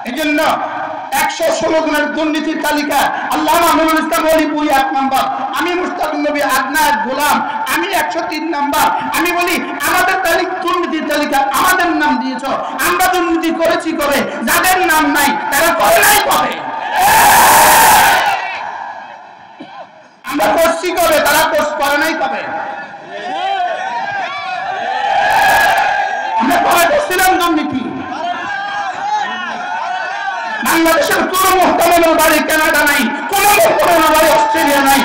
এজন্য 116 জনের দুর্নীতির তালিকা আল্লামা নুরুল ইসলাম ওলিপুরি 1 নাম্বার, আমি মুশতাকুন নবী আদনান গোলাম আমি 103 নাম্বার। আমি বলি আমাদের দুর্নীতির তালিকা আমাদের নাম দিয়েছ, আমরা দুর্নীতি করেছি কবে, যাদের নাম নাই তারা করে নাই কবে, আমরা করছি কবে, তারা করে নাই কবে, আমরা কবে করছিলাম দুর্নীতি? বাংলাদেশের কোন মুহতামিমের বাড়ি কানাডা নাই, কোন মুহতামিমের বাড়ি অস্ট্রেলিয়া নাই,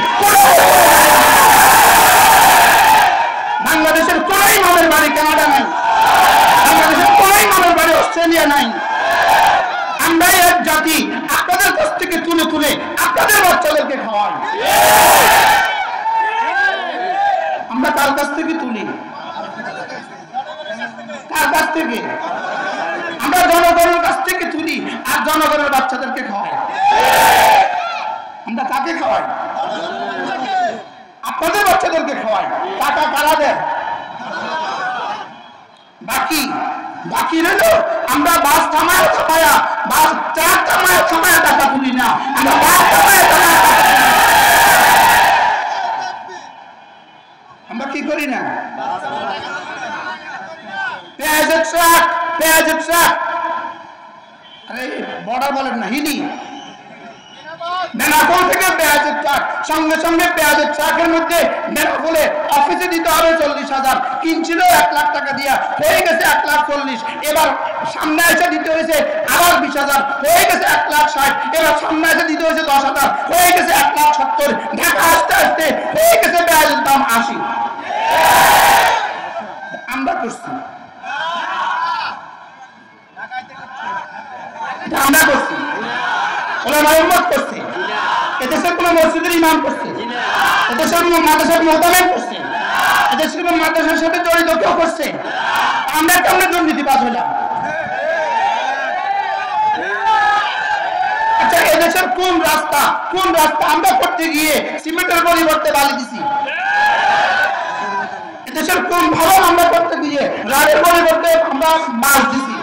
বাংলাদেশের কোন ইমামের বাড়ি কানাডা নাই, বাংলাদেশের কোন ইমামের বাড়ি অস্ট্রেলিয়া নাই। আমরা এক জাতি, আপনাদের কাছ থেকে তুলে তুলে আপনাদের বাচ্চাদেরকে খাওয়াই। আমরা কার কাছ থেকে তুলি? কার কাছ থেকে? আমরা জনগণের কাছ থেকে তুলি আর জনগণের বাচ্চাদেরকে খাওয়াই। আমরা কাকে খাওয়াই? আপনাদের বাচ্চাদেরকে খাওয়াই। টাকা কারা দেয়? বাকি রইল আমরা বাস থামায়া বাস ট্রাক থামায়া টাকা তুলি না, আমরা বাস থামায়া আমরা কি করি না? পেঁয়াজের ট্রাক আরে বর্ডার বলেন না, হিলি বেনাপোল থেকে পেঁয়াজের ট্রাক, সঙ্গে সঙ্গে পেঁয়াজের ট্রাকের মধ্যে বেনাপোলে অফিসে দিতে হবে 40,000, কিনছিল 1 লাখ টাকা দিয়া, হয়ে গেছে 1,40,000। এবার সামনে এসে দিতে হয়েছে আবার 20,000, হয়ে গেছে 1,60,000। এবার সামনে এসে দিতে হয়েছে 10,000, হয়ে গেছে 1,70,000। ঢাকা আসতে আসতে হয়ে গেছে পেঁয়াজের দাম 80। আমরা করছি, আমরা করছি, ওলামায়ে উম্মত করছে, এদেশের কোন মসজিদের ইমাম করছে, এদেশের কোন মাদ্রাসার মুহতামিম করছে, এদেশের কোন মাদ্রাসার সাথে জড়িত কেউ করছে? আমরা কেমনে দুর্নীতিবাজ হলাম? আচ্ছা এদেশের কোন রাস্তা আমরা করতে গিয়ে সিমেন্টের পরিবর্তে বালি দিছি? এদেশের কোন ভবন আমরা করতে গিয়ে রাডের পরিবর্তে আমরা বাঁশ দিছি?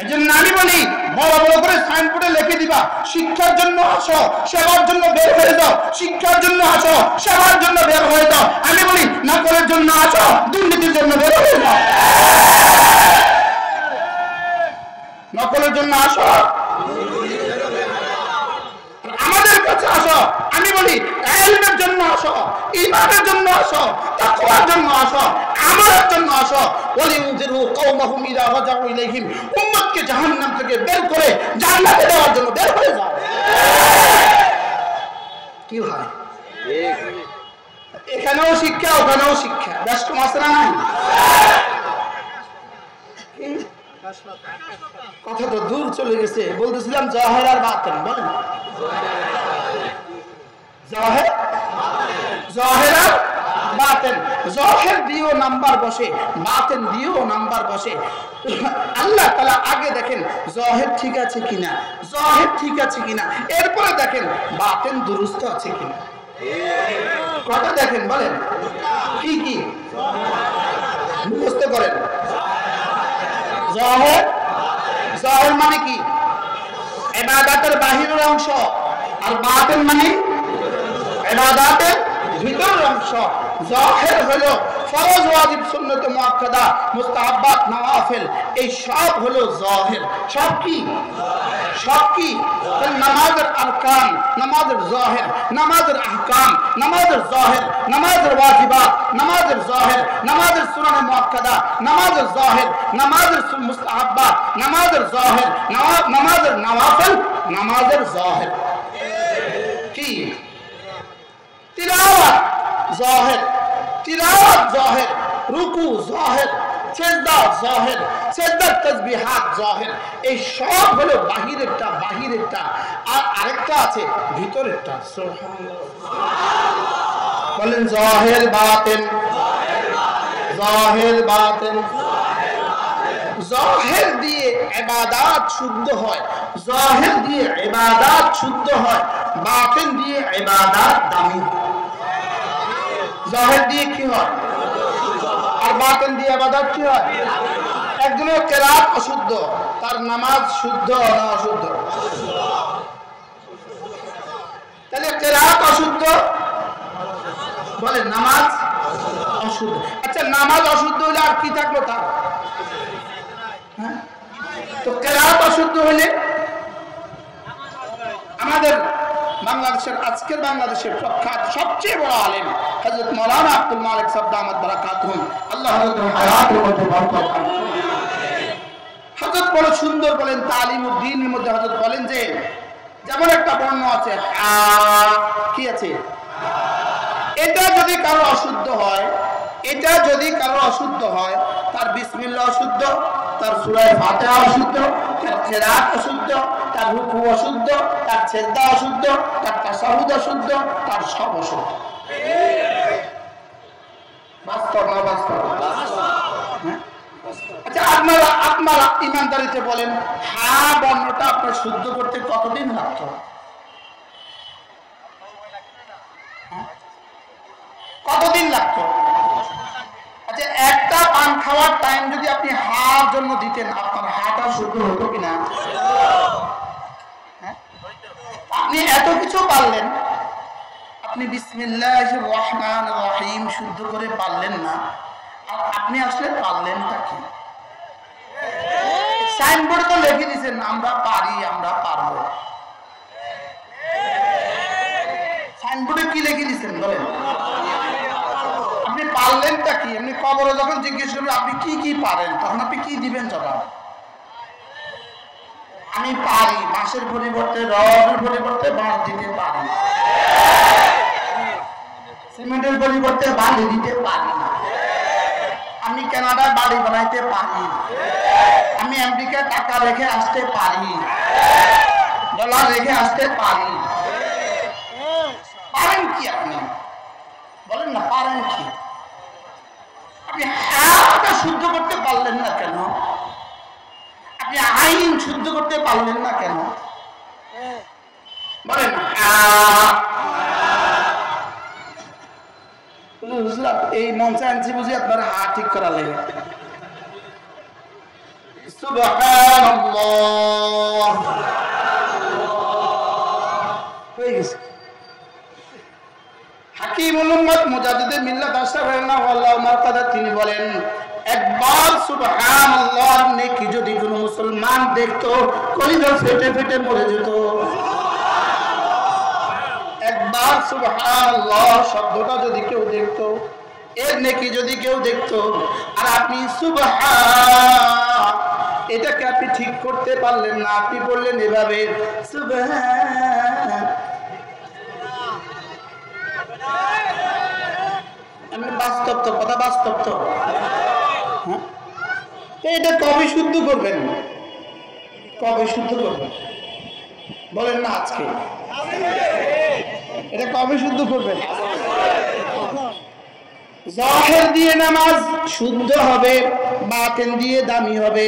এজন্য আমি বলি বড় বড় করে সাইনবোর্ডে লিখে দিবা, শিক্ষার জন্য আসো, সেবার জন্য বের হয়ে যাও, শিক্ষার জন্য আসো, সেবার জন্য বের হয়ে যাও। আমি বলি নকলের জন্য আসো, দুর্নীতির জন্য বের হয়ে যাও। নকলের জন্য আসো, আমাদের কাছে আসো। আমি বলি ইলমের জন্য আসো, ঈমানের জন্য আসো, তাকওয়ার জন্য আসো, আমলের জন্য আসো। ওয়ালিউযিরু কওমাহুম ইযা রাজাউ ইলাইহিম, উম্মতকে জাহান্নাম থেকে বের করে জান্নাতে দেওয়ার জন্য বের হয়ে যাও। কি হয়? এখানেও শিক্ষা, ওখানেও শিক্ষা, ব্যস্ত মাসরা নাই। কথা তো দূর চলে গেছে। বলতেছিলাম জাহের আর বাতিন, বলেন জাহের আর বাতিন। জাহের দিয়েও নাম্বার বসে, বাতিন দিয়েও নাম্বার বসে। আল্লাহ তাআলা আগে দেখেন জাহের ঠিক আছে কিনা, জাহের ঠিক আছে কিনা, এরপরে দেখেন বাতিন দুরুস্ত আছে কিনা। কথা দেখেন, বলেন কি কি মুখস্থ করেন। জাহের মানে কি? ইবাদতের বাহিরের অংশ, আর বাতিন মানে ইবাদতের ভিতরের অংশ। জাহের হলো ফরজ, ওয়াজিব, সুন্নত, মুআক্কাদা, মুস্তাহাব্বাত, নওয়াফিল, এই সব হলো জাহের। সব কি? নামাজের আরকান, নামাজের জাহের, নামাজের আহকাম, নামাজের জাহের, নামাজের ওয়াজিবাত, নামাজের জাহের, নামাজের সুনানে মুআক্কাদা, নামাজের জাহের, নামাজের মুস্তাহাব্বাত, নামাজের জাহের, নামাজের নওয়াফিল, নামাজের জাহের। কি? তিলাওয়াত জাহের, রুকু জাহের, সেজদা জাহের, সেজদার তাসবিহাত জাহের। এই সব হলো বাহিরেরটা। আর আরেকটা আছে ভিতরেরটা। সুবহানাল্লাহ, বলেন জাহের বাতিন। জাহের দিয়ে ইবাদত শুদ্ধ হয়, বাতিন দিয়ে ইবাদত দামি হয়। জাহের দিয়ে কি হয়? আর বাতেন দিয়ে ইবাদত কি হয়? একজনের কেরাত অশুদ্ধ, তার নামাজ শুদ্ধ না অশুদ্ধ? তাহলে কেরাত অশুদ্ধ বলে নামাজ অশুদ্ধ। আচ্ছা নামাজ অশুদ্ধ হলে আর কি থাকলো তার? তো কেরাত অশুদ্ধ হলে আমাদের বাংলাদেশের আজকের বাংলাদেশের প্রখ্যাত সবচেয়ে বড় আলেম হযরত মাওলানা আব্দুল মালিক সাহেব দামাত বারাকাতুহুম আল্লাহ তাআলা হায়াতের মধ্যে বরকত দান করুন। হযরত বড় সুন্দর বলেন তালিমুদ দ্বীনের মধ্যে হযরত বলেন যে যেমন একটা বর্ণ আছে কি আছে, এটা যদি কারো অশুদ্ধ হয়, এটা যদি কারো অশুদ্ধ হয়, তার বিসমিল্লাহ অশুদ্ধ, তার সূরা ফাতিহা অশুদ্ধ, তার কিরাত অশুদ্ধ, তার রুকু অশুদ্ধ, তার সিজদা অশুদ্ধ, তার তাশাহুদ অশুদ্ধ, তার সব অশুদ্ধ। বাস্তব না বাস্তব? আচ্ছা আপনারা ইমানদারিতে বলেন, হা বর্ণটা আপনার শুদ্ধ করতে কতদিন লাগতো? কতদিন লাগতো? আচ্ছা একটা পান খাওয়ার টাইম যদি আপনি হার জন্য দিতেন, আপনার হাটা শুদ্ধ হতো কিনা? আপনি এত কিছু পারলেন, আপনি বিসমিল্লাহির রহমানির রহিম শুদ্ধ করে পারলেন না, আর আপনি আসলে পারলেনটা কি? সাইনবোর্ডে তো লিখে দিয়েছেন আমরা পারি, আমরা পারবো। সাইনবোর্ডে কি লিখে দিয়েছেন বলেন? আপনি পারলেনটা কি? আপনি কবরে যখন জিজ্ঞেস করবেন আপনি কি কি পারেন, তখন আপনি কি দিবেন জবাব? আমি পারি বাঁশের পরিবর্তে রডের পরিবর্তে বাঁশ দিতে পারি, সিমেন্টের পরিবর্তে বালি দিতে পারি, আমি কানাডায় বাড়ি বানাইতে পারি, আমি আমেরিকায় টাকা রেখে আসতে পারি, ডলার রেখে আসতে পারি। পারেন কি আপনি বলেন না? পারেন কি? আপনি হাতটা শুদ্ধ করতে পারলেন না কেন? আপনি আইন শুদ্ধ করতে পারলেন না কেন বলেন? এই মঞ্চে আনছি বুঝি আপনার হাত ঠিক করা লাগে। সুবহানাল্লাহ হয়ে গেছে। হাকিমুল উম্মত মুজাদ্দিদে মিল্লাত আশরাফুল্লাহ আল্লাহু মারকাদা তিনি বলেন, একবার সুবহানাল্লাহ নেকি যদি কোনো মুসলমান দেখতো কলিজা ফেটে ফেটে মরে যেত। একবার সুবহানাল্লাহ শব্দটা যদি কেউ দেখতো, এর নেকি যদি কেউ দেখতো, আর আপনি সুবহান এটাকে আপনি ঠিক করতে পারলেন না, আপনি বললেন এভাবে সুবহান, আমি বাস্তব তো কথা, বাস্তব তো। এটা কবে শুদ্ধ করবেন? কবে শুদ্ধ করবেন বলেন না? আজকে। এটা কবে শুদ্ধ করবেন? জাহির দিয়ে নামাজ শুদ্ধ হবে, বাতিন দিয়ে দামি হবে।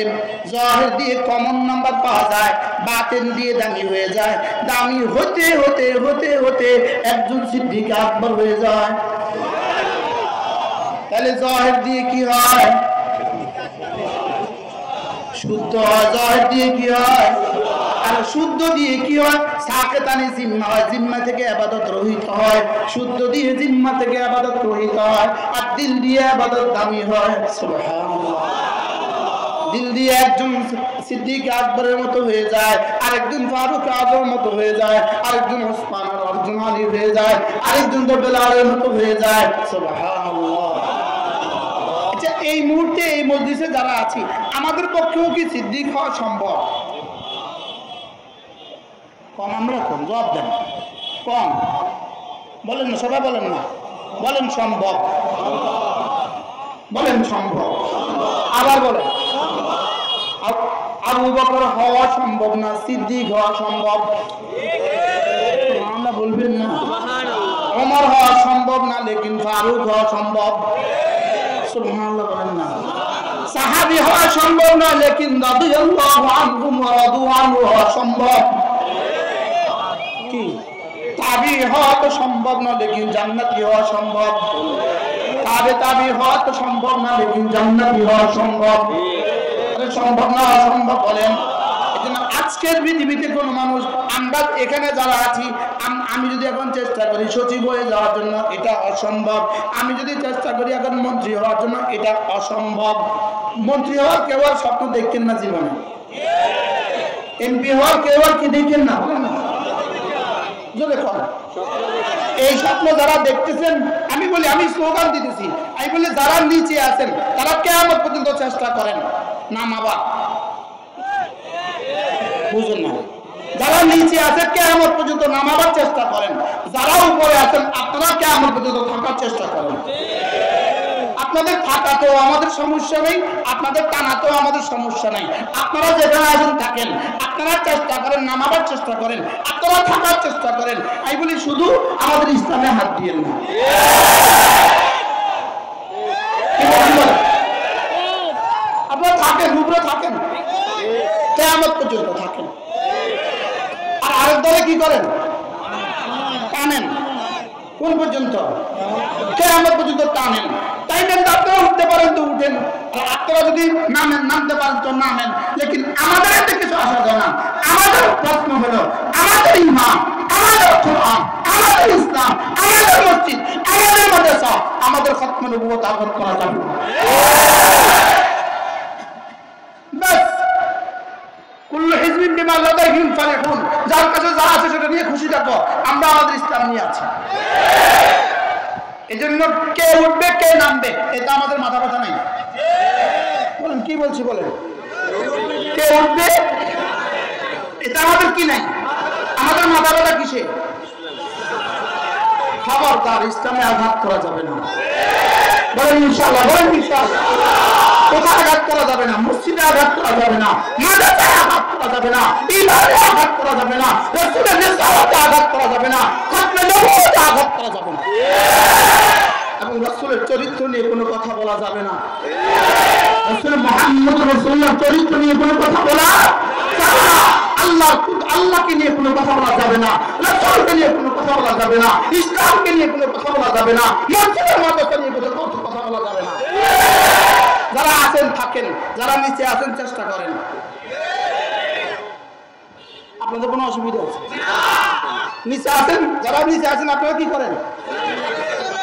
জাহির দিয়ে কমন নাম্বার পাওয়া যায়, বাতিন দিয়ে দামি হয়ে যায়। দামি হতে হতে হতে হতে একজন সিদ্দিক আকবর হয়ে যায়। তাহলে জাহির দিয়ে কি হয়? শুদ্ধ হয়। জাহির দিয়ে কি হয়? আর শুদ্ধ দিয়ে কি হয়? সাকেতানি জিম্মা হয়, জিম্মা থেকে ইবাদত রহিত হয়। শুদ্ধ দিয়ে জিম্মা থেকে ইবাদত রহিত হয়। আর দিল দিয়ে ইবাদত দামি হয়। সুবহানাল্লাহ। দিল দিয়ে একজন সিদ্দিক আকবরের মতো হয়ে যায়, আরেকজন ফারুক আজমের মতো হয়ে যায়, আরেকজন ওসমান আর অর্জুন আলী হয়ে যায়, আরেকজন তো বেলালের মতো হয়ে যায়। সুবহানাল্লাহ। আচ্ছা এই মুহূর্তে এই মজলিসে যারা আছি আমাদের পক্ষেও কি সিদ্দিক হওয়া সম্ভব? কম আমরা কম, জবাব দেন কম। বলেন না, সবাই বলেন না, বলেন সম্ভব, বলেন সম্ভব। আবার বলেন আবু বকর হওয়া সম্ভব না, সিদ্দিক হওয়া সম্ভব। আমরা বলবেন না ওমর হওয়া সম্ভব না, লেকিন ফারুক হওয়া সম্ভব। সুবহানাল্লাহ বলেন না। সাহাবী হওয়া সম্ভব না, লেকিন রাদিয়াল্লাহু আনহুম ওয়া রাদু আনহু হওয়া সম্ভব। কি তাবি হওয়া তো সম্ভব না, লেকিন জান্নাতি হওয়া সম্ভব। তাবে তাবে হওয়া তো সম্ভব না, লেকিন জান্নাতি হওয়া সম্ভব। সম্ভব না অসম্ভব বলেন? আজকের পৃথিবীতে কোন মানুষ, আমরা এখানে যারা আছি, আমি যদি এখন চেষ্টা করি সচিব হয়ে যাওয়ার জন্য, এটা অসম্ভব। আমি যদি চেষ্টা করি এখন মন্ত্রী হওয়ার জন্য, এটা অসম্ভব। মন্ত্রী হওয়ার কেউ আর স্বপ্ন দেখতেন না জীবনে, এমপি হওয়ার কেউ আর কি দেখেন না, এই স্বপ্ন যারা দেখতেছেন, আমি বলি, আমি স্লোগান দিতেছি, আমি বলি যারা নিচে আছেন তারা কিয়ামত পর্যন্ত চেষ্টা করেন নামাবার, বুঝুন না, যারা নিচে আছে কিয়ামত পর্যন্ত নামাবার চেষ্টা করেন, যারা উপরে আছেন আপনারা কিয়ামত পর্যন্ত থাকার চেষ্টা করেন। আপনাদের থাকাতেও আমাদের সমস্যা নেই, আপনাদের টানাতেও আমাদের সমস্যা নেই। আপনারা যেখানে আছেন থাকেন, আপনারা চেষ্টা করেন, নামাবার চেষ্টা করেন, আপনারা থাকার চেষ্টা করেন। আমি বলি শুধু আমাদের ইসলামে হাত দিয়েন না। আপনারা থাকেন, উপরে থাকেন, কিয়ামত পর্যন্ত থাকেন। আর আরেক দলে কি করেন? টানেন। কোন পর্যন্ত? কিয়ামত পর্যন্ত টানেন। টাইমেন, আপনারা উঠতে পারেন তো উঠেন, আর আপনারা যদি নামেন, নামতে পারেন তো নামেন। লেকিন আমাদের এতে কিছু আসা যায় না। আমাদের প্রশ্ন হলো, আমাদের ইমান, আমাদের কোরআন, আমাদের ইসলাম, আমাদের মসজিদ, আমাদের মাদ্রাসা, আমাদের খতম নবুয়ত আঘাত করা যাবে না। বাস, কুল্লু হিজবিন বিমা লাদাইহিম ফারিহুন, যার কাছে যা আছে সেটা নিয়ে খুশি থাকো, আমরা আমাদের ইসলাম নিয়ে আছি। এজন্য কে উঠবে কে নামবে এটা আমাদের মাথা ব্যথা নাই। বলেন কি বলছি বলেন? কে উঠবে এটা আমাদের কি নাই, আমাদের মাথা ব্যথা কিসে? খবরদার, ইসলামে আঘাত করা যাবে না। বলেন ইনশাআল্লাহ, বলেন ইনশাআল্লাহ। কোথায় আঘাত করা যাবে না? মসজিদে আঘাত করা যাবে না, মাদ্রাসায় আঘাত করা যাবে না, ইমানে আঘাত করা যাবে না, রাসূলের রিসালাতে আঘাত করা যাবে না, খতমে নবুয়তে আঘাত করা যাবে না, এবং রাসূলের চরিত্র নিয়ে কোনো কথা বলা যাবে না। রাসূল মুহাম্মদ রাসূলুল্লাহর চরিত্র নিয়ে কোনো কথা বলা যাবে না। আল্লাহকে নিয়ে কোনো কথা বলা যাবে না, রাসূলকে নিয়ে কোনো কথা বলা যাবে না, ইসলামকে নিয়ে কোনো কথা বলা যাবে না, মসজিদের মাদ্রাসা নিয়ে কোনো কথা বলা যাবে না। যারা আছেন থাকেন, যারা নিচে আছেন চেষ্টা করেন। আপনাদের কোনো অসুবিধা আছে? নিচে আছেন, যারা নিচে আছেন আপনারা কি করেন?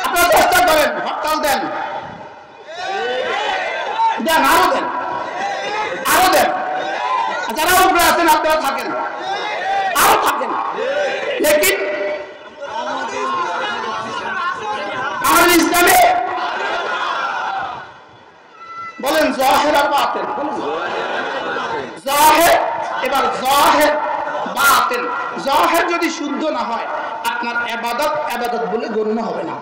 আপনারা চেষ্টা করেন, হরতাল দেন, দেন, আরো দেন, আরো দেন। যারা উপরে আছেন আপনারা থাকেন, আরো থাকেন। লেকিন আমাদের ইসলামে বলেন জাহের আর বাতিন, জাহের, এবার জাহের বাতিন। জাহের যদি শুদ্ধ না হয় আপনার ইবাদত ইবাদত বলে গণ্য হবে না।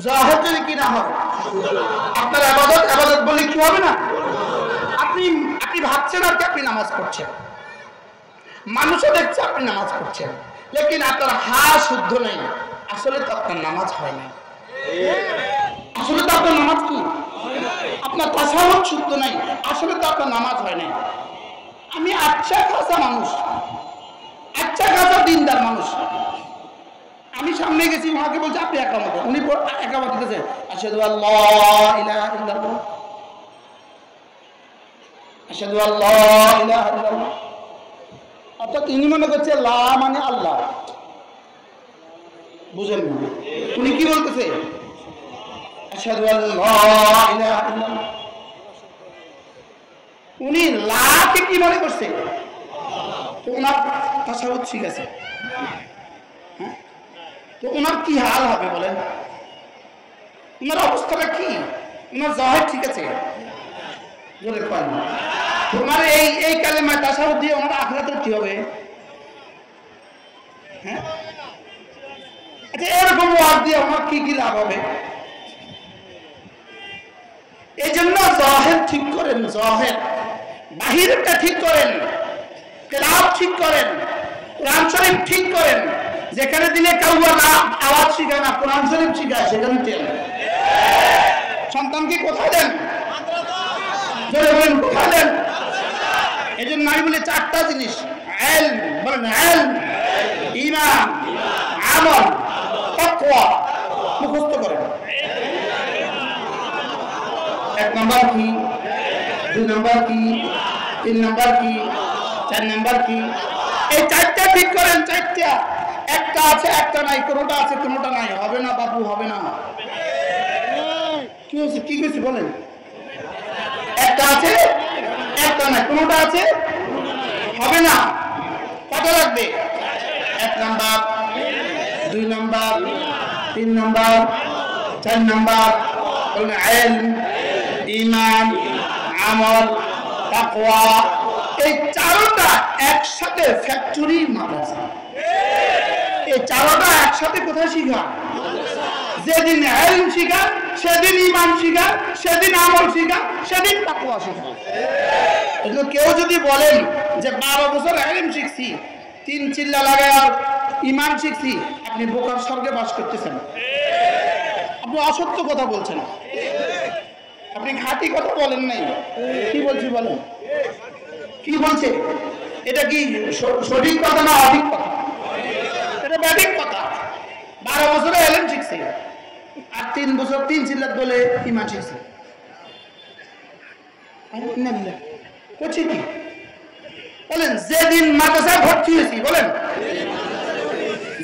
জাহের যদি কি না হয় আপনার ইবাদত ইবাদত বলে কি হবে না। আপনি ভাবছেন আর কি আপনি নামাজ পড়ছেন, মানুষও দেখছে আপনি নামাজ পড়ছেন, লেকিন আপনার হা শুদ্ধ নেই, আসলে তো আপনার নামাজ হয় না। আসলে তো আপনার নামাজ কি, আপনার তাসাউফ শুদ্ধ নাই, আসলে তো আপনার নামাজ হয় না। আমি আচ্ছা খাসা মানুষ, আচ্ছা খাসা দিনদার মানুষ, আমি সামনে গেছি, ওনাকে বলছে আপনি একামত, উনি একামত দিতেছে আশহাদু আল্লাহ ইলাহা ইল্লাল্লাহ, আশহাদু আল্লাহ ইলাহা ইল্লাল্লাহ। অর্থাৎ তিনি মনে করছে লা মানে আল্লাহ, বুঝেন না? উনি কি বলতেছে? আশহাদু আল্লাহ ইলাহা ইল্লাল্লাহ। উনি লাকে কি মনে করছে? তো ওনার তাসাউফ ঠিক আছে, তো ওনার কি হাল হবে বলেন? ওনার অবস্থাটা কি? ওনার জাহের ঠিক আছে, জোরে পান। তোমার এই কালেমায় তাসাউফ দিয়ে ওনার আখিরাতের কি হবে? হ্যাঁ, আচ্ছা এরকম ওয়াজ দিয়ে আমার কি কি লাভ হবে? এই জন্য জাহের ঠিক করেন, জাহের, বাহিরটা ঠিক করেন, কেরাত ঠিক করেন, কোরআন শরীফ ঠিক করেন। যেখানে দিলে কাউয়া আওয়াজ শিখায় না, কোরআন শরীফ শিখায় সেখানে দেন। সন্তানকে কোথায় দেন? জোরে বলেন কোথায় দেন? এই জন্য আমি বলি চারটা জিনিস, ইলম, বলেন ইলম, ঈমান, আমল, তাকওয়া মুখস্থ করেন। নাম্বার কি, 2 নাম্বার কি, 3 নাম্বার কি, 4 নাম্বার কি? এই 4টা ঠিক করেন, 4টা। একটা আছে একটা নাই, কোনোটা আছে কোনোটা নাই, হবে না বাবু, হবে না। কি হয়েছে, কি হয়েছে বলেন? একটা আছে একটা নাই, কোনোটা আছে, হবে না। কত লাগবে? 1 নাম্বার, 2 নাম্বার, 3 নাম্বার, 4 নাম্বার। বলেন ইলম, ঈমান, আমল, তাকওয়া। এই 4টা একসাথে ফ্যাক্টরি মাদ্রাসা। এই 4টা একসাথে কোথায় শিখা? যেদিন ইলম শিখা, সেদিন ঈমান শিখা, সেদিন আমল শিখা, সেদিন তাকওয়া শিখা। এজন্য কেউ যদি বলেন যে 12 বছর ইলম শিখছি, 3 চিল্লা লাগায় আর ঈমান শিখছি, আপনি বোকার স্বর্গে বাস করতেছেন, আপনি অসত্য কথা বলছেন, আপনি খাঁটি কথা বলেন নাই। কি বলছি বলেন? কি বলছে? এটা কি সঠিক কথা না অধিক কথা? এটা ব্যাঠিক কথা। 12 বছরে ইলম শিখছে আর 3 বছর 3 চিল্লাত বলে ঈমান শিখছে। করছি কি বলেন? যেদিন মাদ্রাসায় ভর্তি হয়েছি, বলেন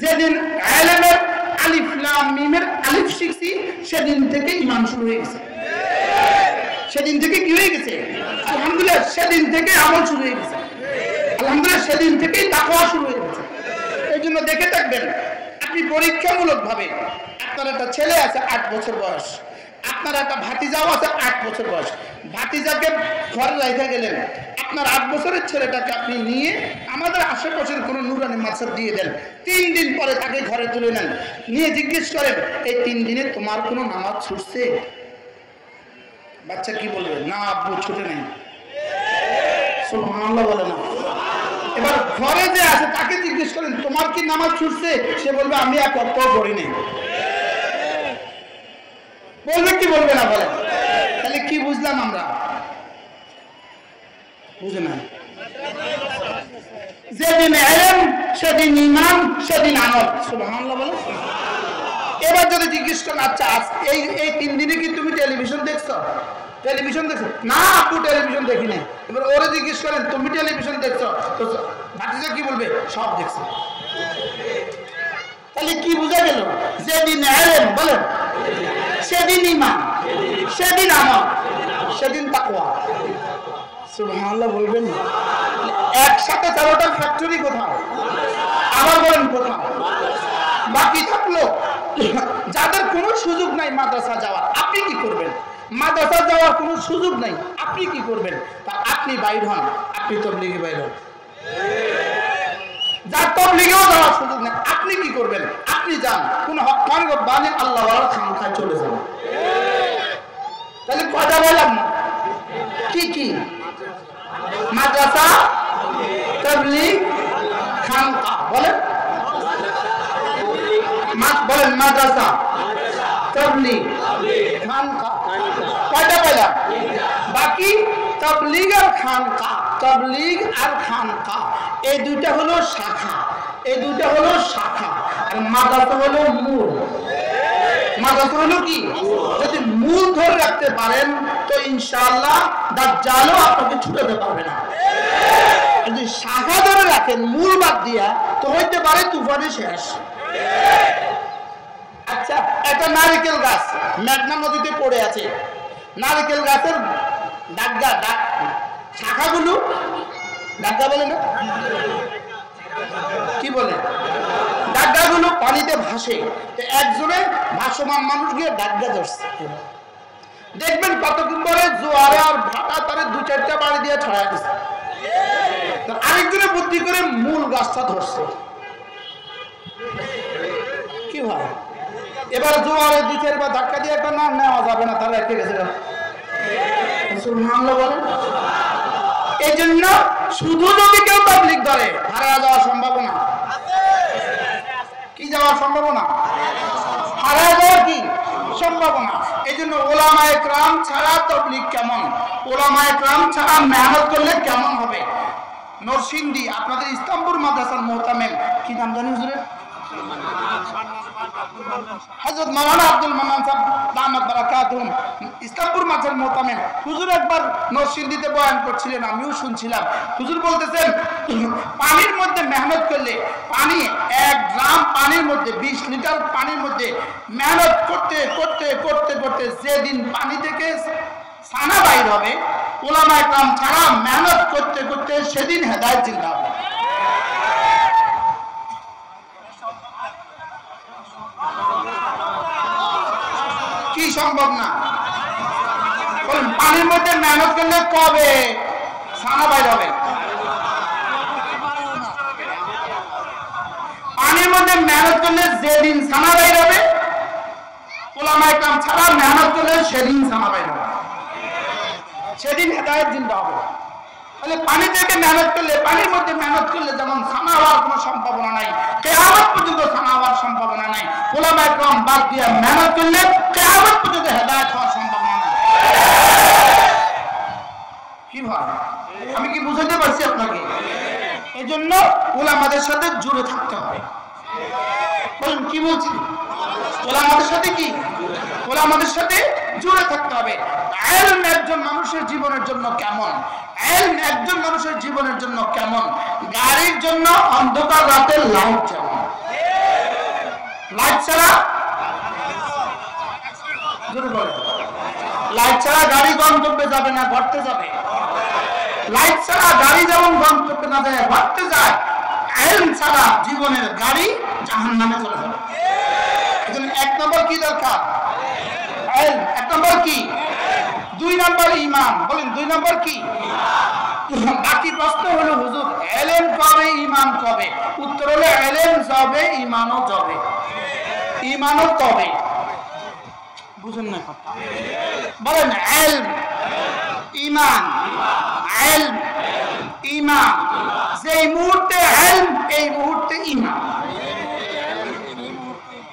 যেদিন ইলমের আলিফ লাম মিমের আলিফ শিখছি, সেদিন থেকে ঈমান শুরু হয়ে গেছে। সেদিন থেকে কি হয়ে গেছে? আলহামদুলিল্লাহ। সেদিন থেকে আমল শুরু হয়ে গেছে, আলহামদুলিল্লাহ। সেদিন থেকেই তাকওয়া শুরু হয়ে গেছে। এই জন্য দেখে থাকবেন, আপনি পরীক্ষামূলক ভাবে, আপনার একটা ছেলে আছে 8 বছর বয়স, আপনার একটা ভাতিজাও আছে 8 বছর বয়স। ভাতিজাকে ঘরে রেখে গেলেন, আপনার 8 বছরের ছেলেটাকে আপনি নিয়ে আমাদের আশেপাশের কোনো নুরানি মাদ্রাসা দিয়ে দেন। 3 দিন পরে তাকে ঘরে তুলে নেন, নিয়ে জিজ্ঞেস করেন, এই 3 দিনে তোমার কোনো নামাজ ছুটছে? বাচ্চা কি বলবে? না আব্বু, ছুটে নেই। সুবহানাল্লাহ বলে না। এবার ঘরে যে আছে তাকে জিজ্ঞেস করেন, তোমার কি নামাজ ছুটছে? সে বলবে, আমি এক ওয়াক্তও পড়ি নাই। বলবে কি বলবে না বলেন? তাহলে কি বুঝলাম আমরা? বুঝে না। যেদিন ইলম, সেদিন ঈমান, সেদিন আমল। সুবহানাল্লাহ বলে। এবার যদি জিজ্ঞেস করেন, আচ্ছা এই 3 দিনে কি তুমি টেলিভিশন দেখছো? টেলিভিশন দেখছো? না আপু, টেলিভিশন দেখি নাই। এবার ওরে জিজ্ঞেস করেন, তুমি টেলিভিশন দেখছো? তো ভাতিজা কি বলবে? সব দেখছি। তাহলে কি বোঝা গেল? যেদিন ইলম, বলেন, সেদিন ঈমান, সেদিন আমল, সেদিন তাকওয়া। সুবহানাল্লাহ বলবেন। একসাথে 4টা ফ্যাক্টরি কোথায়? আবার বলেন কোথায়? বাকি থাকলো যাদের কোনো সুযোগ নাই মাদ্রাসা যাওয়ার, আপনি কি করবেন? মাদ্রাসা যাওয়ার কোনো সুযোগ নাই, আপনি কি করবেন? তা আপনি বাইর হন, আপনি তাবলীগে বাইর হন। যার তাবলীগেও যাওয়ার সুযোগ নেই, আপনি কি করবেন? আপনি যান কোন হক্কানি রব্বানি আল্লাহওয়ালার খানকায় চলে যান। তাহলে কথা বললাম না কি কি? মাদ্রাসা, তাবলীগ, খানকা। বলেন বলেন মাদ্রাসা, তাবলীগ, খানকা। কয়টা পেলাম? বাকি তাবলীগ আর খানকা। তাবলীগ আর খানকা এই দুইটা হলো শাখা, এই দুইটা হলো শাখা। আর মাদ্রাসা হলো মূল। মাদ্রাসা হলো কি? যদি মূল ধরে রাখতে পারেন তো ইনশাআল্লাহ দাজ্জালও আপনাকে ছুটাতে পারবে না। যদি শাখা ধরে রাখেন মূল বাদ দিয়া, তো হইতে পারে তুফানে শেষ। আচ্ছা, একটা নারকেল গাছ মেঘনা নদীতে পড়ে আছে। নারকেল গাছের ডাগা শাখাগুলো, ডাগা বলে না, কি বলে, ডাগগাগুলো পানিতে ভাসে। একজনে ভাসমান মানুষ গিয়ে ডাগা ধরছে, দেখবেন কতক্ষণ পরে জোয়ারে আর ভাটা তারে 2-4টা বাড়ি দিয়ে ছড়ায় দিচ্ছে। আরেকজনে বুদ্ধি করে মূল গাছটা ধরছে। কি হয়? এবার জোয়ারে 2-4 বার ধাক্কা দিয়ে একটা না নেওয়া যাবে না, তারা রেখে গেছে। সুবহানাল্লাহ বলেন। এই জন্য শুধু যদি কেউ তাবলীগ ধরে, হারিয়ে যাওয়ার সম্ভাবনা কি? যাওয়ার সম্ভাবনা, হারিয়ে যাওয়ার কি সম্ভাবনা। এই জন্য ওলামায়ে কেরাম ছাড়া তাবলীগ কেমন? ওলামায়ে কেরাম ছাড়া মেহনত করলে কেমন হবে? নরসিংদী আপনাদের ইসলামপুর মাদ্রাসার মোহতামেম, কি নাম জানি হুজুরের? হযরত মাওলানা আব্দুল মান্নান সাহেব দামাত বারাকাতুহুম ইসলামপুর মাঝের মোতামেম হুজুর একবার নরসিংদীতে বয়ান করছিলেন, আমিও শুনছিলাম। হুজুর বলতেছেন পানির মধ্যে মেহনত করলে, পানি 1 গ্রাম পানির মধ্যে 20 লিটার পানির মধ্যে মেহনত করতে করতে করতে করতে যেদিন পানি থেকে ছানা বাইর হবে, উলামায়ে কেরাম ছাড়া মেহনত করতে করতে সেদিন হেদায়েত জিন্দা হবে। কি সম্ভব না? পানির মধ্যে মেহনত করলে কবে ছানা বাইর হবে? পানির মধ্যে মেহনত করলে যেদিন ছানা বাইর হবে, উলামায়ে কেরাম ছাড়া মেহনত করলে সেদিন ছানা বাইর হবে, সেদিন হেদায়েত জিন্দা হবে। তাহলে পানি থেকে মেহনত করলে, পানির মধ্যে মেহনত করলে যেমন ছানা হওয়ার কোনো সম্ভাবনা নাই, কিয়ামত পর্যন্ত ছানা হওয়ার সম্ভাবনা নাই। উলামায়ে কেরাম বাদ দিয়ে মেহনত করলে কিয়ামত পর্যন্ত হেদায়েত হওয়ার সম্ভাবনা নাই। কি ভাই, আমি কি বুঝাতে পারছি আপনাকে? এই জন্য উলামাদের সাথে জুড়ে থাকতে হবে। বলুন কি বলছি? উলামাদের সাথে কি? উলামাদের সাথে জুড়ে থাকতে হবে। ইলম একজন মানুষের জীবনের জন্য কেমন, ইলম একজন মানুষের জীবনের জন্য কেমন, গাড়ির জন্য অন্ধকার রাতের লাইট যেমন, লাইট ছাড়া লাইট ছাড়া গাড়ি গন্তব্যে যাবে না, ঘুরতে যাবে। লাইট ছাড়া গাড়ি যেমন গন্তব্যে না যায়, ঘুরতে যায়, ইলম ছাড়া জীবনের গাড়ি জাহান্নামে চলে যাবে। এজন্য 1 নম্বর কি দরকার? ইলম। 1 নম্বর কি? 2 নম্বর ঈমান। বলেন 2 নম্বর কি? বাকি প্রশ্ন হলো হুজুর ইলম কবে, ঈমান কবে? উত্তর হলো ইলম যাবে, ঈমানও যাবে। ঈমানও তবে। বুঝেন না কথা? বলেন ইলম, ঈমান, ইলম, ঈমান। যেই মুহূর্তে ইলম, এই মুহূর্তে ঈমান।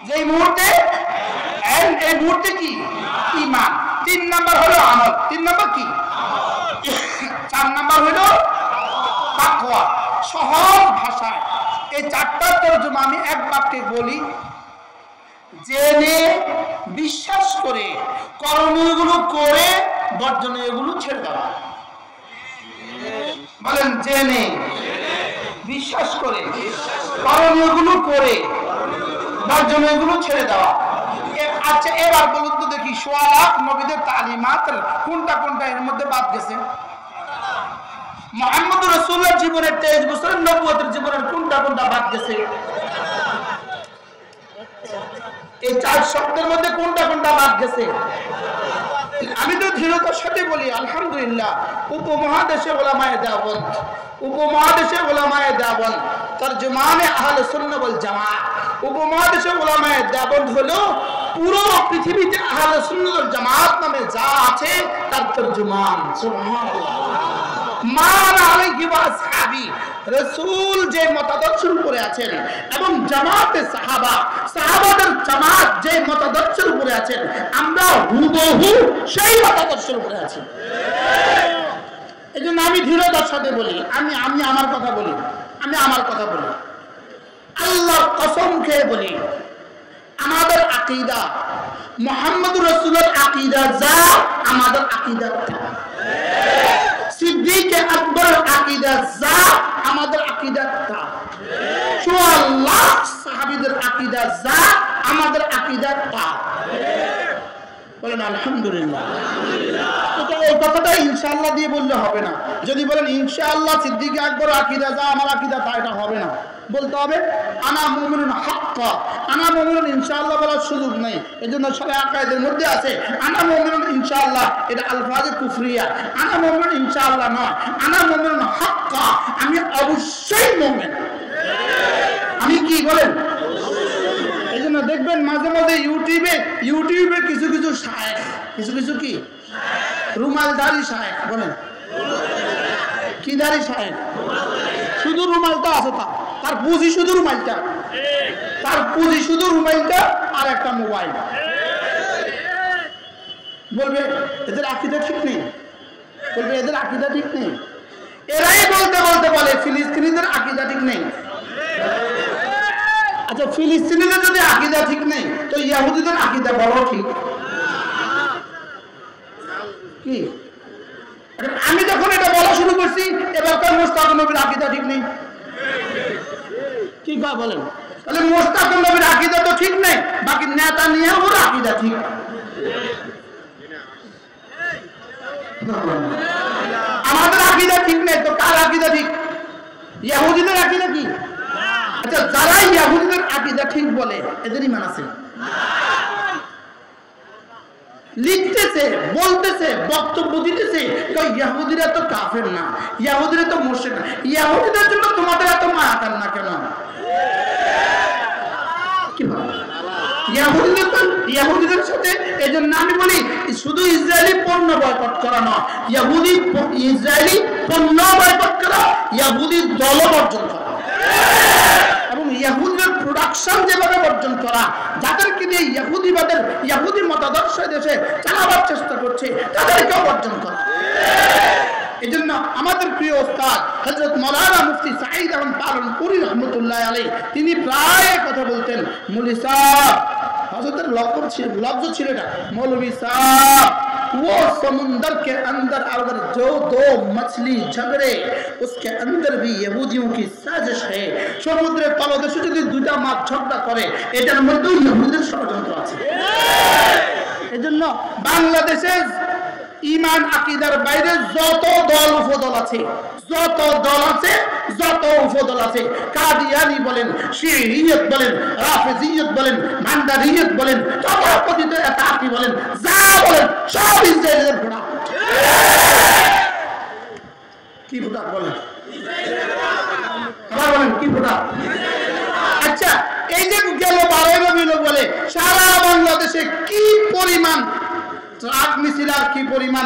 যেই মুহূর্তে ইলম, এই মুহূর্তে কি? ঈমান। 3 নাম্বার হলো আমল। 3 নাম্বার কি? 4 নাম্বার হলো তাকওয়া। সহজ ভাষায় এই 4টা তরজমা আমি এক বাক্যে বলি, জেনে বিশ্বাস করে করণীয়গুলো করে বর্জনীয়গুলো ছেড়ে দেওয়া। বলেন জেনে বিশ্বাস করে করণীয়গুলো করে বর্জনীয়গুলো ছেড়ে দেওয়া। আচ্ছা এবার বলুন তো দেখি, 1.5 লাখ নবীদের তালিমাত কোনটা কোনটা এর মধ্যে বাদ গেছে? মুহাম্মদ রাসূলুল্লাহর জীবনের 23 বছরের নবুয়তের জীবনের কোনটা কোনটা বাদ গেছে? এই 4 শব্দের মধ্যে কোনটা কোনটা বাদ গেছে? আমি তো দৃঢ়তার সাথে বলি আলহামদুলিল্লাহ, উপমহাদেশে উলামায়ে দেওবন্দ, উপমহাদেশে উলামায়ে দেওবন্দ তরজমানে আহলে সুন্নাহ ওয়াল জামাত, উপমহাদেশে উলামায়ে দেওবন্দ হলো পুরো পৃথিবীতে আহলে সুন্নাহ ওয়াল জামাত নামে যা আছে তার তরজমান। সুবহানাল্লাহ। মান আলাইহি ওয়া আসহাবি, রাসূল যে মতাদর্শের উপরে আছেন এবং জামাতে সাহাবা, সাহাবাদের জামাত যে মতাদর্শের উপরে আছেন, আমরা হুবহু সেই মতাদর্শের উপরে আছি। এজন্য আমি দৃঢ়তার সাথে বলি, আমি আমার কথা বলি, আমি আমার কথা বলি, আল্লাহর কসম খেয়ে বলি, আমাদের আকীদা মুহাম্মদুর রাসূলের আকীদা যা, আমাদের আকীদা তা। সিদ্দিক আকবর আকীদা যা, আমাদের আকীদা তা। 4 লাখ সাহাবীদের আকীদা যা, আমাদের আকীদা তা। বলেন আলহামদুলিল্লাহ। তো এই কথাটা ইনশাআল্লাহ দিয়ে বললে হবে না। যদি বলেন ইনশাআল্লাহ সিদ্দিক আকবর আকীদা যা, আমার আকীদা তা, এটা হবে না। বলতে হবে আনা মুমিনুন হাক্কা, আনা মুমিনুন ইনশাআল্লাহ বলার সুযোগ নেই। এজন্য সবাই আকায়েদের মধ্যে আছে আনা মুমিনুন ইনশাআল্লাহ, এটা আলফাজে কুফরিয়া। আনা মুমিনুন ইনশাআল্লাহ নয়, আনা মুমিনুন হাক্কা, আমি অবশ্যই মুমিন। আমি কি বলেন? এজন্য দেখবেন মাঝে মাঝে ইউটিউবে কিছু কিছু শায়েখ, কিছু কিছু কি রুমালদারি শায়েখ, বলেন কি দাড়ি শায়েখ, শুধু রুমালটা আছে, তার পুঁজি শুধু রুমালটা, তার পুঁজি শুধু রুমালটা আর একটা মোবাইল। বলবে এদের আকীদা ঠিক নেই, বলবে এদের আকীদা ঠিক নেই। এরাই বলতে বলতে বলে ফিলিস্তিনিদের আকীদা ঠিক নেই। আচ্ছা ফিলিস্তিনিদের যদি আকীদা ঠিক নেই তো ইহুদিদের আকীদা বড় ঠিক কি? আমি যখন এটা বলা শুরু করছি এবারকার মুস্তাফা নবীর আকীদা ঠিক নেই কি কয় বলেন? তাহলে মুস্তাফা নবীর আকীদা তো ঠিক নেই, বাকি নেতানিয়াহুর আকীদা ঠিক। আমাদের আকীদা ঠিক নেই তো কার আকীদা ঠিক? ইহুদিদের আকীদা কি? আচ্ছা যারা ইহুদিদের আকীদা ঠিক বলে এদের ঈমান আছে? লিখতেছে, বলতেছে, বক্তব্য দিতেছে ইহুদিরা তো কাফের না, ইহুদিরা তো মুশরিক না, ইহুদিদের জন্য তোমাদের এত মায়া কান না কেন? কি বল? ইহুদিদের সাথে এই জন্য আমি বলি শুধু ইসরায়েলি পণ্য বয়কট করা নয়, ইসরায়েলি পণ্য বয়কট করা, ইহুদি দল বর্জন করা এবং ইহুদিদের প্রোডাকশন যেভাবে বর্জন করা, যাদেরকে দিয়ে ইহুদি মতাদর্শ দেশে চালাবার চেষ্টা করছে তাদেরকেও বর্জন করা। এই জন্য আমাদের প্রিয় ওস্তাদ হযরত মাওলানা মুফতি সাঈদ আহমদ পালনপুরি রহমতুল্লাহ আলাইহি তিনি প্রায় কথা বলতেন, মৌলভী সাহেব, হযরতের লফজ ছিল এটা, मौलवी साहब वो समुंदर के अंदर अगर जो दो मछली झगड़े उसके अंदर भी यहूदियों की साजिश है। সমুদ্রের তলদেশে যদি দুইটা মাছ ঝগড়া করে এটার মধ্যে ইহুদিদের ষড়যন্ত্র আছে। এজন্য বাংলাদেশে ঈমান আকীদার বাইরে যত দল উপদল আছে, যত দল আছে, যত উপদল আছে, কাদিয়ানি বলেন, শিইয়ত বলেন, রাফিজিয়ত বলেন, ভান্ডারিয়ত বলেন, তথাকথিত এতাতি বলেন, যা বলেন সব ইসরায়েলের প্রোডাক্ট। কি প্রোডাক্ট বলেন? আবার বলেন কি প্রোডাক্ট? আচ্ছা এই যে গেল 12 রবিউল বলে সারা বাংলাদেশে কি পরিমাণ ট্রাক মিছিল আর কি পরিমাণ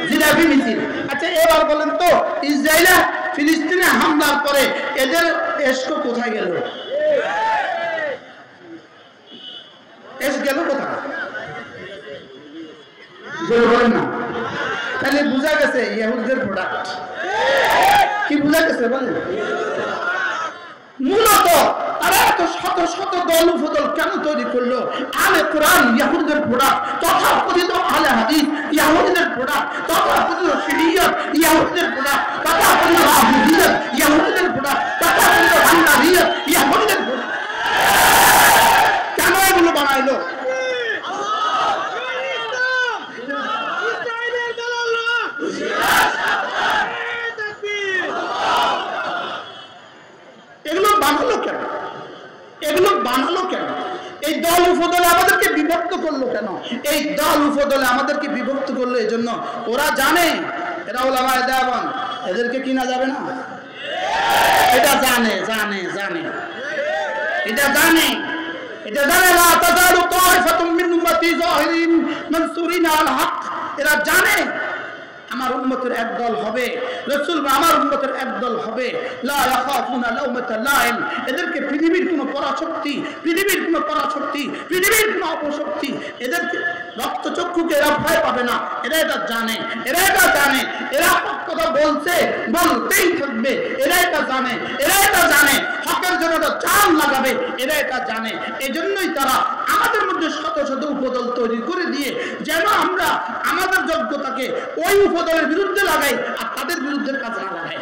জিলাপি মিছিল। আচ্ছা এবার বলেন তো ইসরায়েলে ফিলিস্তিনে হামলার পরে এদের এসকো কোথায় গেল? এস গেল কোথায়? জোরে বলেন না। তাহলে বোঝা গেছে ইহুদিদের প্রোডাক্ট। কি বোঝা গেছে বলেন? মূলত তারা এত শত শত দল উপদল কেন তৈরি করলো? আলে কোরআন ইহুদিদের প্রোডাক্ট, তথাকথিত আলে হাদিস ইহুদিদের প্রোডাক্ট, তথাকথিত শিরিয়ত ইহুদিদের প্রোডাক্ট, তথাকথিত রাফিজিয়ত ইহুদিদের প্রোডাক্ট, তথাকথিত ভান্ডারিয়ত ইহুদিদের প্রোডাক্ট। কেন এগুলো বানাইলো? এগুলো বানালো কেন? এগুলো বানালো কেন? এই দল উপদলে আমাদেরকে বিভক্ত করলো কেন? এই দল উপদলে আমাদেরকে বিভক্ত করলো এই জন্য ওরা জানে এরা উলামায়ে দেওবন্দ, এদেরকে কিনা যাবে না। এটা জানে জানে জানে এটা জানে এটা জানে লা তাযালু তায়ফাতুম মিন উম্মতি যাহিরিন মানসুরিন আল হক। এরা জানে আমার উম্মতের একদল হবে, রাসূল আমার উম্মতের একদল হবে, লা ইয়াখাফুনা লাউমাতা লাইম। এদেরকে পৃথিবীর কোনো পরাশক্তি, পৃথিবীর কোনো পরাশক্তি, পৃথিবীর কোনো অপশক্তি এদেরকে রক্তচক্ষুকে এরা ভয় পাবে না। এরা এটা জানে, এরা এটা জানে, এরা কথা বলছে বলতেই থাকবে, এরা এটা জানে, এরা এটা জানে হকের জন্য জান লাগাবে, এরা এটা জানে। এজন্যই তারা আমাদের মধ্যে শত শত উপদল তৈরি করে দিয়ে যেন আমরা আমাদের যোগ্যতাকে ওই উপদলের বিরুদ্ধে লাগাই আর তাদের বিরুদ্ধে কাজে না লাগাই।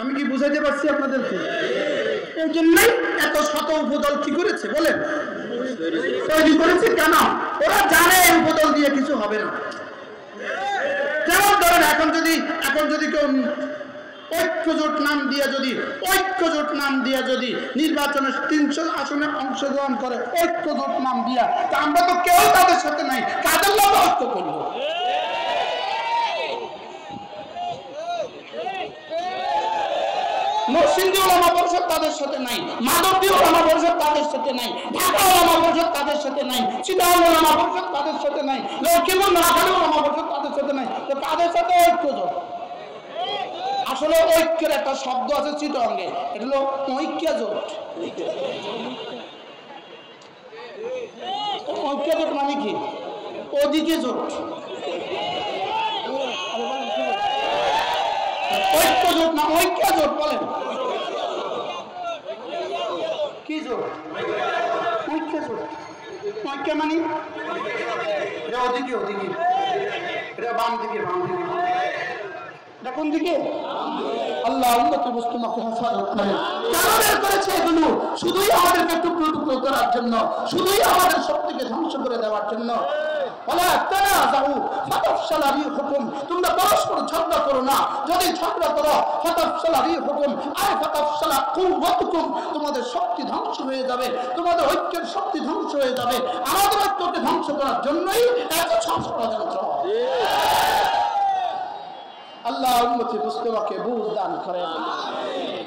আমি কি বুঝাইতে পারছি আপনাদেরকে? এই জন্যই এত শত উপদল কি করেছে বলেন? তৈরি করেছে কেন? ওরা জানে এই উপদল দিয়ে কিছু হবে না। যেমন ধরেন এখন যদি কেউ ঐক্যজোট নাম দিয়া যদি নির্বাচনে 300 আসনে অংশগ্রহণ করে, ঐক্যজোট নাম দিয়া, তা আমরা তো কেউ তাদের সাথে নাই, কাদের লোক ঐক্য করবো? নরসিংদী ওলামা পরিষদ তাদের সাথে নাই, মাধবদী ওলামা পরিষদ তাদের সাথে নাই, ঢাকা ওলামা পরিষদ তাদের সাথে নাই, চিটাগাং ওলামা পরিষদ তাদের সাথে নাই, লক্ষ্মীপুর নোয়াখালী ওলামা পরিষদ তাদের সাথে নাই, তো তাদের সাথে ঐক্যজোট। আসলে ঐক্যের একটা শব্দ আছে চিটাগাঙ্গে, এটা হলো ঐক্যজোট। ঐক্যজোট মানে কি? ওদিকে জোট। ঐক্যজোট না ঐক্যজোট বলেন। ঐক্য জোট। ঐক্য মানে এটা ওদিকে ওদিকে, এটা বাম দিকে বাম দিকে, এটা কোন দিকে? আল্লাহ উম্মতের মুসলিমাকে হেফাজত করেন। কেন বের করেছে এগুলো? শুধুই আমাদেরকে টুকরো টুকরো করার জন্য, শুধুই আমাদের শক্তিকে ধ্বংস করে দেওয়ার জন্য। তোমরা পরস্পর ঝগড়া করো না, যদি ঝগড়া করো তোমাদের শক্তি ধ্বংস হয়ে যাবে, তোমাদের ঐক্যের শক্তি ধ্বংস হয়ে যাবে। আমাদের ঐক্যকে ধ্বংস করার জন্যই এত ষড়যন্ত্র। আল্লাহ উম্মতি মুসলিমাকে বুঝ দান করেন।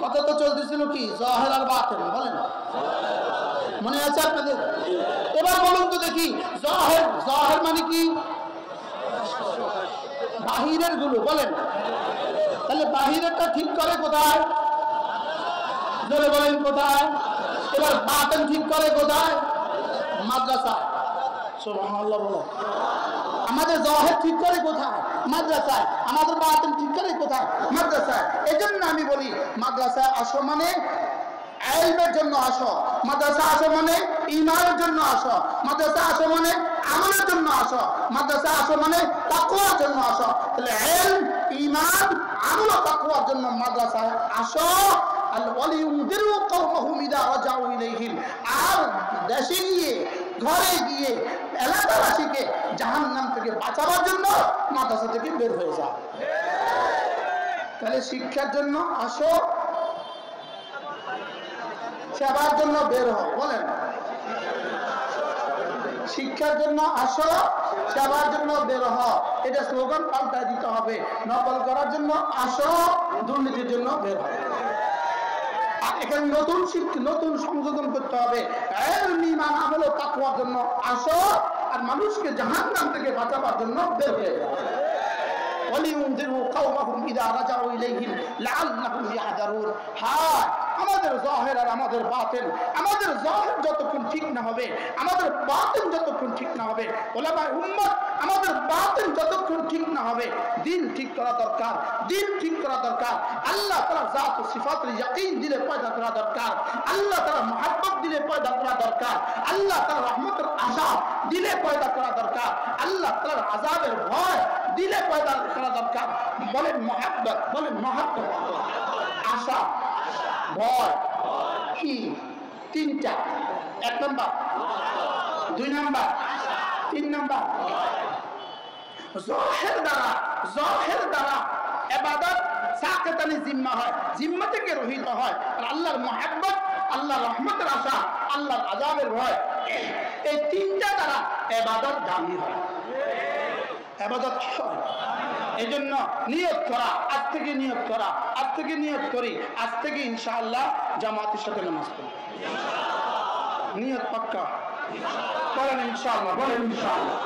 কথা তো চলতেছিল কি জাহির আর বাতিন, বলেন মনে আছে আপনাদের? এবার বলুন তো দেখি, জাহির জাহির মানে কি? বাহিরের গুলো বলেন। তাহলে বাহিরেরটা ঠিক করে কোথায়? জোরে বলেন কোথায়? এবার বাতিন ঠিক করে কোথায়? মাদ্রাসায়। সুবহানাল্লাহ বলো। আমাদের জাহির ঠিক করে কোথায়? মাদ্রাসায়। আমাদের বাতিন ঠিক করে কোথায়? মাদ্রাসায়। এজন্য আমি বলি মাদ্রাসায় আসো মানে ইলমের জন্য আসো, মাদ্রাসা আসো মানে ঈমানের জন্য আসো, মাদ্রাসা আসো মানে আমলের জন্য আসো, মাদ্রাসা আসো মানে তাকওয়ার জন্য আসো। তাহলে ইলম, ঈমান, আমল ও তাকওয়ার জন্য মাদ্রাসায় আসো। আর ওয়ালিউনদিরু কওমাহুম ইযা রাজাউ ইলাইহিম, আর দেশে গিয়ে ঘরে গিয়ে এলাকাবাসীকে জাহান্নাম থেকে বাঁচাবার জন্য মাদ্রাসা থেকে বের হয়ে যাও। তাহলে শিক্ষার জন্য আসো, সেবার জন্য বের হও। বলেন শিক্ষার জন্য আসো, সেবার জন্য বের হও। এটা স্লোগান পাল্টায় দিতে হবে। নকল করার জন্য আসো, দুর্নীতির জন্য বের হও। এখানে নতুন শিক্ষা, নতুন সংযোজন করতে হবে। ইলম, ঈমান, আমল ও তাকওয়ার জন্য আসো, আর মানুষকে জাহান্নাম থেকে বাঁচাবার জন্য বের হয়ে যাও। ওয়ালিউনদিরু কওমাহুম ইযা রাজাউ ইলাইহিম লাআল্লাহুম ইয়াহযারুন। হ্যাঁ, আমাদের জাহির আর আমাদের বাতিন, আমাদের জাহির যতক্ষণ ঠিক না হবে, আমাদের বাতিন যতক্ষণ ঠিক না হবে, উলামায়ে উম্মত আমাদের বাতিন যতক্ষণ ঠিক না হবে, দিন ঠিক করা দরকার, দিন ঠিক করা দরকার। আল্লাহ তাআলার জাত ও সিফাতের ইয়াকিন দিলে পয়দা করা দরকার, আল্লাহ তাআলার মুহাব্বত দিলে পয়দা করা দরকার, আল্লাহ তাআলার রহমতের আশা দিলে পয়দা করা দরকার, আল্লাহ তাআলার আযাবের ভয় দিলে পয়দা করা দরকার। বলেন মুহাব্বত, বলেন মুহাব্বত, আশা, ভয়। কি? তিনটা। এক নাম্বার, দুই নাম্বার, তিন নাম্বার। জাহির দ্বারা ইবাদত সাকাতানি জিম্মা হয়, জিম্মা থেকে রহিত হয়। আর আল্লাহর মুহাব্বত, আল্লাহর রহমতের আশা, আল্লাহর আযাবের ভয়, এই তিনটা দ্বারা ইবাদত দামি হয়, ইবাদত হয়। এই জন্য নিয়ত করা, আজ থেকে নিয়ত করা, আজ থেকে নিয়ত করি, আজ থেকে ইনশাআল্লাহ জামাতের সাথে নামাজ পড়ি। নিয়ত পাক্কা, বলেন ইনশাআল্লাহ, বলেন ইনশাআল্লাহ।